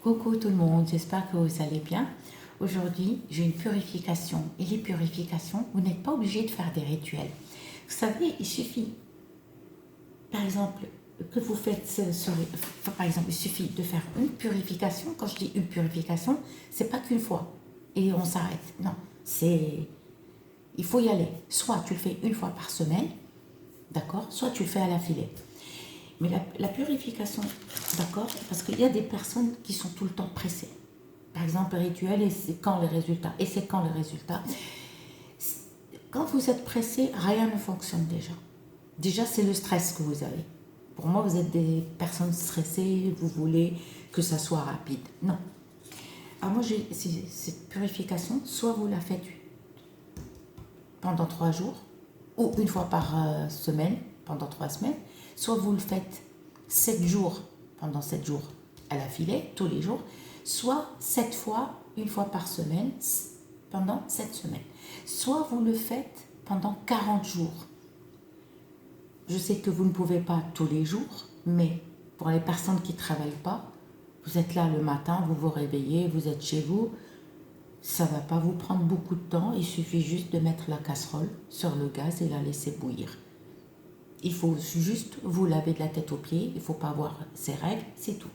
Coucou tout le monde, j'espère que vous allez bien. Aujourd'hui, j'ai une purification. Et les purifications, vous n'êtes pas obligé de faire des rituels. Vous savez, il suffit, par exemple, que vous faites par exemple, il suffit de faire une purification. Quand je dis une purification, c'est pas qu'une fois et on s'arrête. Non, il faut y aller. Soit tu le fais une fois par semaine, d'accord, soit tu le fais à la filée. Mais la purification, d'accord, parce qu'il y a des personnes qui sont tout le temps pressées. Par exemple, le rituel, et c'est quand les résultats. Et c'est quand les résultats. Quand vous êtes pressé, rien ne fonctionne déjà. Déjà, c'est le stress que vous avez. Pour moi, vous êtes des personnes stressées, vous voulez que ça soit rapide. Non. Alors moi, j'ai cette purification, soit vous la faites pendant 3 jours, ou une fois par semaine, pendant 3 semaines, soit vous le faites 7 jours, pendant 7 jours à la filée, tous les jours, soit 7 fois, une fois par semaine, pendant 7 semaines. Soit vous le faites pendant 40 jours. Je sais que vous ne pouvez pas tous les jours, mais pour les personnes qui ne travaillent pas, vous êtes là le matin, vous vous réveillez, vous êtes chez vous, ça ne va pas vous prendre beaucoup de temps, il suffit juste de mettre la casserole sur le gaz et la laisser bouillir. Il faut juste vous laver de la tête aux pieds, il ne faut pas avoir ces règles, c'est tout.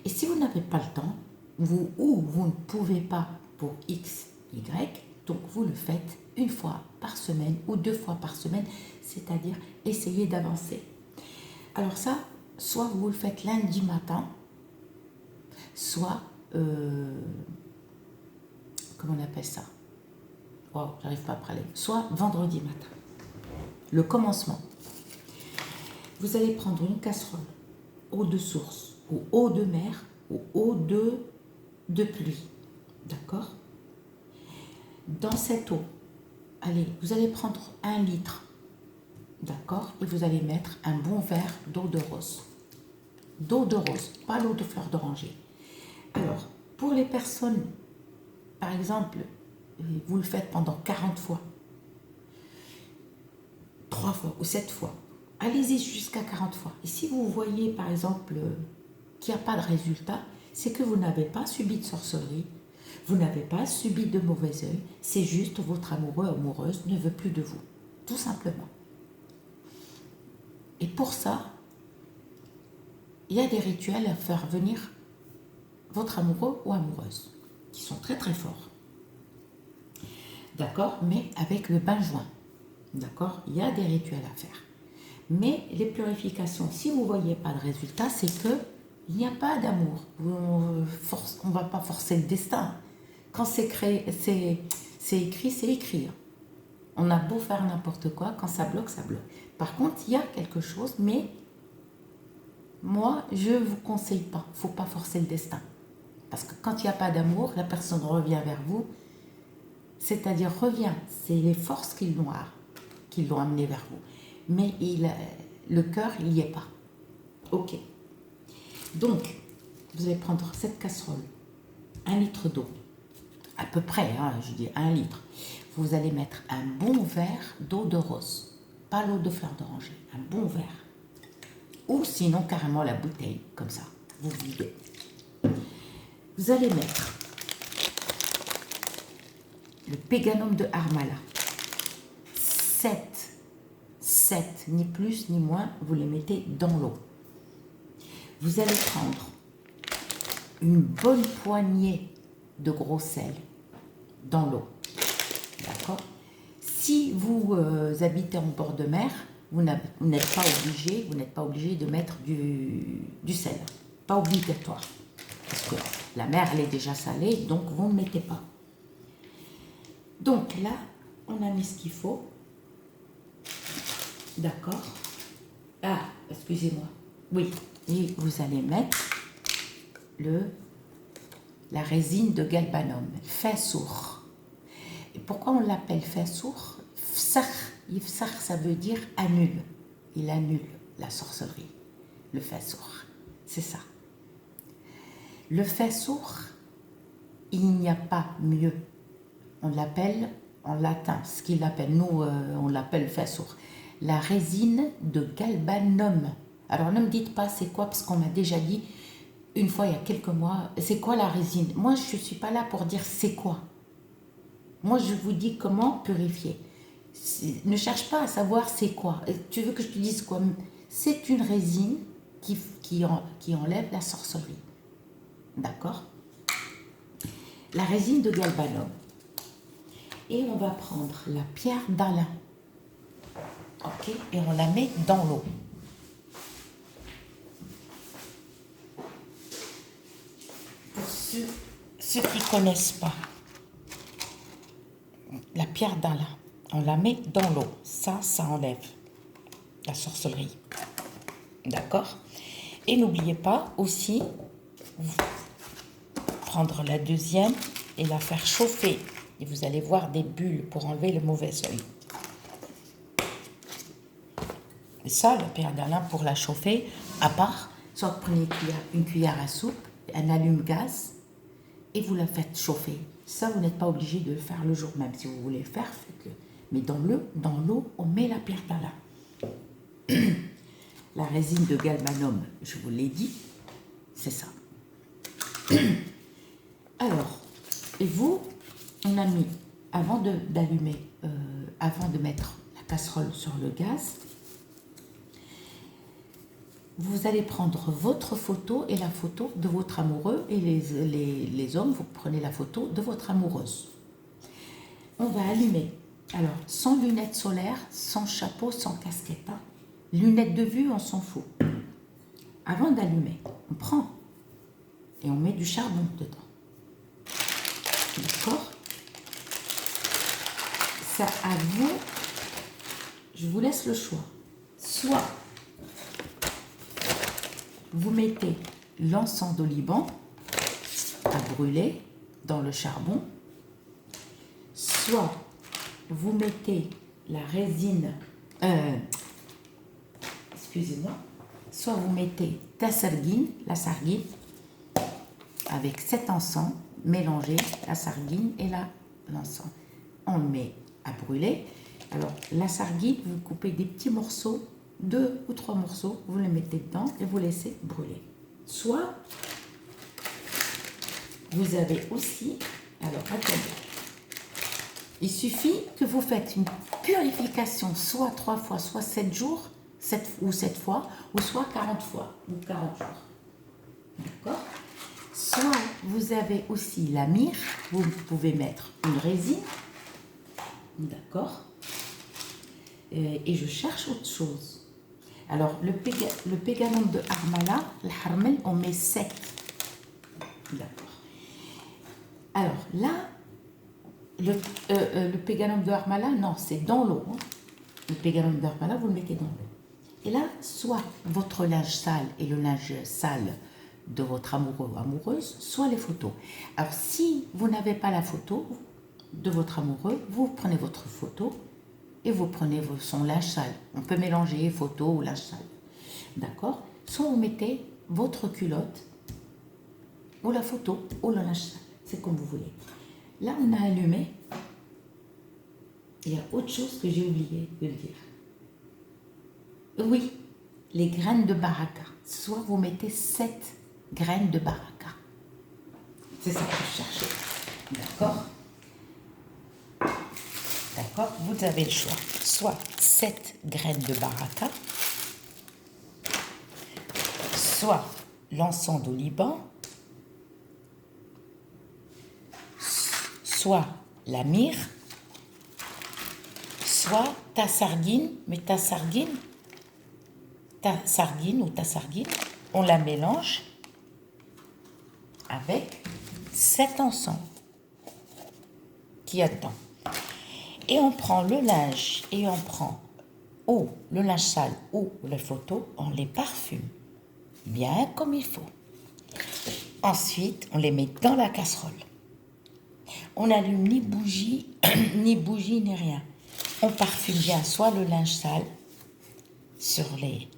Et si vous n'avez pas le temps, vous ne pouvez pas pour X, Y, donc vous le faites une fois par semaine ou 2 fois par semaine, c'est-à-dire essayez d'avancer. Alors ça, soit vous le faites lundi matin, soit, comment on appelle ça? Wow, j'arrive pas à parler. Soit vendredi matin. Le commencement. Vous allez prendre une casserole, eau de source, ou eau de mer, ou eau de pluie. D'accord? Dans cette eau, allez, vous allez prendre 1 litre. D'accord? Et vous allez mettre un bon verre d'eau de rose. D'eau de rose, pas l'eau de fleur d'oranger. Alors, pour les personnes, par exemple, vous le faites pendant 40 fois, 3 fois ou 7 fois, allez-y jusqu'à 40 fois. Et si vous voyez, par exemple, qu'il n'y a pas de résultat, c'est que vous n'avez pas subi de sorcellerie, vous n'avez pas subi de mauvais œil, c'est juste votre amoureux ou amoureuse ne veut plus de vous, tout simplement. Et pour ça, il y a des rituels à faire venir votre amoureux ou amoureuse, qui sont très très forts. D'accord? Mais avec le bain-joint. D'accord? Il y a des rituels à faire. Mais les purifications, si vous ne voyez pas de résultat, c'est que il n'y a pas d'amour. On ne va pas forcer le destin. Quand c'est écrit, c'est écrit. On a beau faire n'importe quoi, quand ça bloque, ça bloque. Par contre, il y a quelque chose, mais moi, je ne vous conseille pas. Il ne faut pas forcer le destin. Parce que quand il n'y a pas d'amour, la personne revient vers vous. C'est-à-dire revient. C'est les forces qui l'ont amené vers vous. Mais le cœur, il n'y est pas. Ok. Donc, vous allez prendre cette casserole, 1 litre d'eau, à peu près, je dis 1 litre. Vous allez mettre un bon verre d'eau de rose, pas l'eau de fleur d'oranger, un bon verre. Ou sinon, carrément la bouteille, comme ça, vous videz. Vous allez mettre le péganum de Harmala, 7, ni plus ni moins, vous les mettez dans l'eau. Vous allez prendre une bonne poignée de gros sel dans l'eau. D'accord? Si vous habitez en bord de mer, vous n'êtes pas obligé de mettre du sel. Pas obligatoire. Parce que la mer, elle est déjà salée, donc vous ne mettez pas. Donc là, on a mis ce qu'il faut. D'accord? Ah, excusez-moi. Oui, et vous allez mettre la résine de galbanum, fessour. Et pourquoi on l'appelle fessour? Fsar, ça veut dire annule. Il annule la sorcellerie. Le fessour, c'est ça. Le fessour, il n'y a pas mieux. On l'appelle en latin, ce qu'il appelle, nous on l'appelle fessour. La résine de galbanum. Alors ne me dites pas c'est quoi, parce qu'on m'a déjà dit une fois, il y a quelques mois, c'est quoi la résine? Moi, je ne suis pas là pour dire c'est quoi. Moi, je vous dis comment purifier. Ne cherche pas à savoir c'est quoi. Tu veux que je te dise quoi? C'est une résine qui enlève la sorcellerie. D'accord? La résine de galbanum. Et on va prendre la pierre d'Alain. Ok? Et on la met dans l'eau. Pour ceux qui ne connaissent pas, la pierre d'Alain, on la met dans l'eau. Ça enlève la sorcellerie. D'accord? Et n'oubliez pas aussi prendre la deuxième et la faire chauffer. Et vous allez voir des bulles pour enlever le mauvais œil. Et ça, la pierre d'Alain, pour la chauffer, à part, soit vous prenez une cuillère à soupe, un allume-gaz, et vous la faites chauffer. Ça, vous n'êtes pas obligé de le faire le jour même. Si vous voulez le faire, faites-le. Mais dans l'eau, on met la pierre d'Alain. La résine de galbanum, je vous l'ai dit, c'est ça. Alors, et vous, on a mis, avant d'allumer, avant de mettre la casserole sur le gaz, vous allez prendre votre photo et la photo de votre amoureux, et les hommes, vous prenez la photo de votre amoureuse. On va allumer, alors sans lunettes solaires, sans chapeau, sans casquette. Hein. Lunettes de vue, on s'en fout. Avant d'allumer, on prend et on met du charbon dedans. D'accord? Ça, à vous, je vous laisse le choix. Soit vous mettez l'encens d'oliban à brûler dans le charbon, soit vous mettez la résine, excusez-moi, soit vous mettez la sarguine, avec cet encens, mélangez la sarguine et l'encens. On le met à brûler. Alors, la sarguine, vous coupez des petits morceaux, 2 ou 3 morceaux, vous les mettez dedans et vous laissez brûler. Soit, vous avez aussi, alors attendez, il suffit que vous faites une purification soit 3 fois, soit 7 jours, 7 fois, ou soit 40 fois, ou 40 jours. D'accord? Soit vous avez aussi la myrrhe, vous pouvez mettre une résine, d'accord? Et je cherche autre chose. Alors, le péganum de Harmala, le harmel, on met 7. D'accord. Alors, là, le péganum de Harmala, non, c'est dans l'eau. Hein. Le péganum de Harmala, vous le mettez dans l'eau. Et là, soit votre linge sale et le linge sale de votre amoureux ou amoureuse, soit les photos. Alors, si vous n'avez pas la photo de votre amoureux, vous prenez votre photo et vous prenez son linge sale. On peut mélanger photo ou linge sale. D'accord? Soit vous mettez votre culotte ou la photo ou le linge sale. C'est comme vous voulez. Là, on a allumé. Il y a autre chose que j'ai oublié de dire. Oui, les graines de baraka. Soit vous mettez 7 graines de baraka. C'est ça que je cherchais. D'accord? D'accord? Vous avez le choix. Soit 7 graines de baraka, soit l'encens d'oliban, soit la myrrhe, soit ta sarguine, mais ta sarguine, on la mélange avec cet encens qu'il y a dedans. Et on prend le linge et on prend ou le linge sale ou les photos, on les parfume bien comme il faut. Ensuite, on les met dans la casserole. On n'allume ni bougie, ni rien. On parfume bien soit le linge sale sur les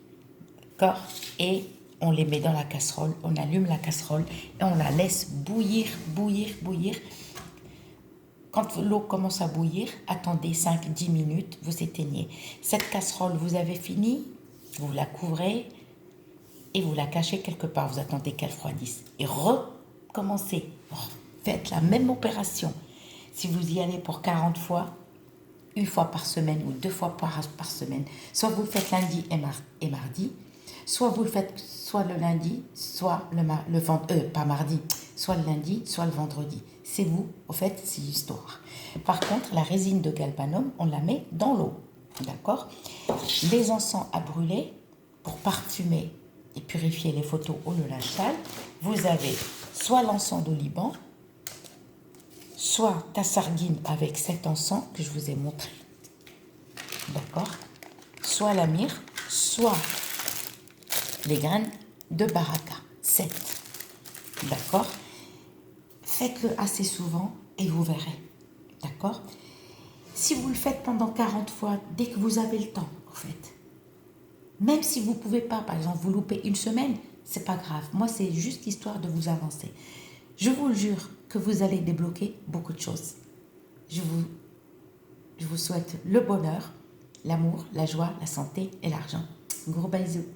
corps et on les met dans la casserole. On allume la casserole et on la laisse bouillir. Quand l'eau commence à bouillir, attendez 5-10 minutes, vous éteignez. Cette casserole, vous avez fini, vous la couvrez et vous la cachez quelque part. Vous attendez qu'elle refroidisse et recommencez. Faites la même opération. Si vous y allez pour 40 fois, une fois par semaine ou 2 fois par semaine, soit vous le faites lundi et mardi, soit vous le faites soit le lundi, soit le vendredi, pas mardi, soit le lundi, soit le vendredi. C'est vous, au fait, c'est l'histoire. Par contre, la résine de galbanum, on la met dans l'eau, d'accord? Les encens à brûler, pour parfumer et purifier les photos ou le linge sale, vous avez soit l'encens de Liban, soit Tassarguine avec cet encens que je vous ai montré, d'accord? Soit la myrrhe, soit les graines de baraka, 7, d'accord? Faites-le assez souvent et vous verrez, d'accord? Si vous le faites pendant 40 fois, dès que vous avez le temps, en fait, même si vous ne pouvez pas, par exemple, vous loupez une semaine, c'est pas grave. Moi, c'est juste histoire de vous avancer. Je vous le jure que vous allez débloquer beaucoup de choses. Je vous souhaite le bonheur, l'amour, la joie, la santé et l'argent. Gros bisous.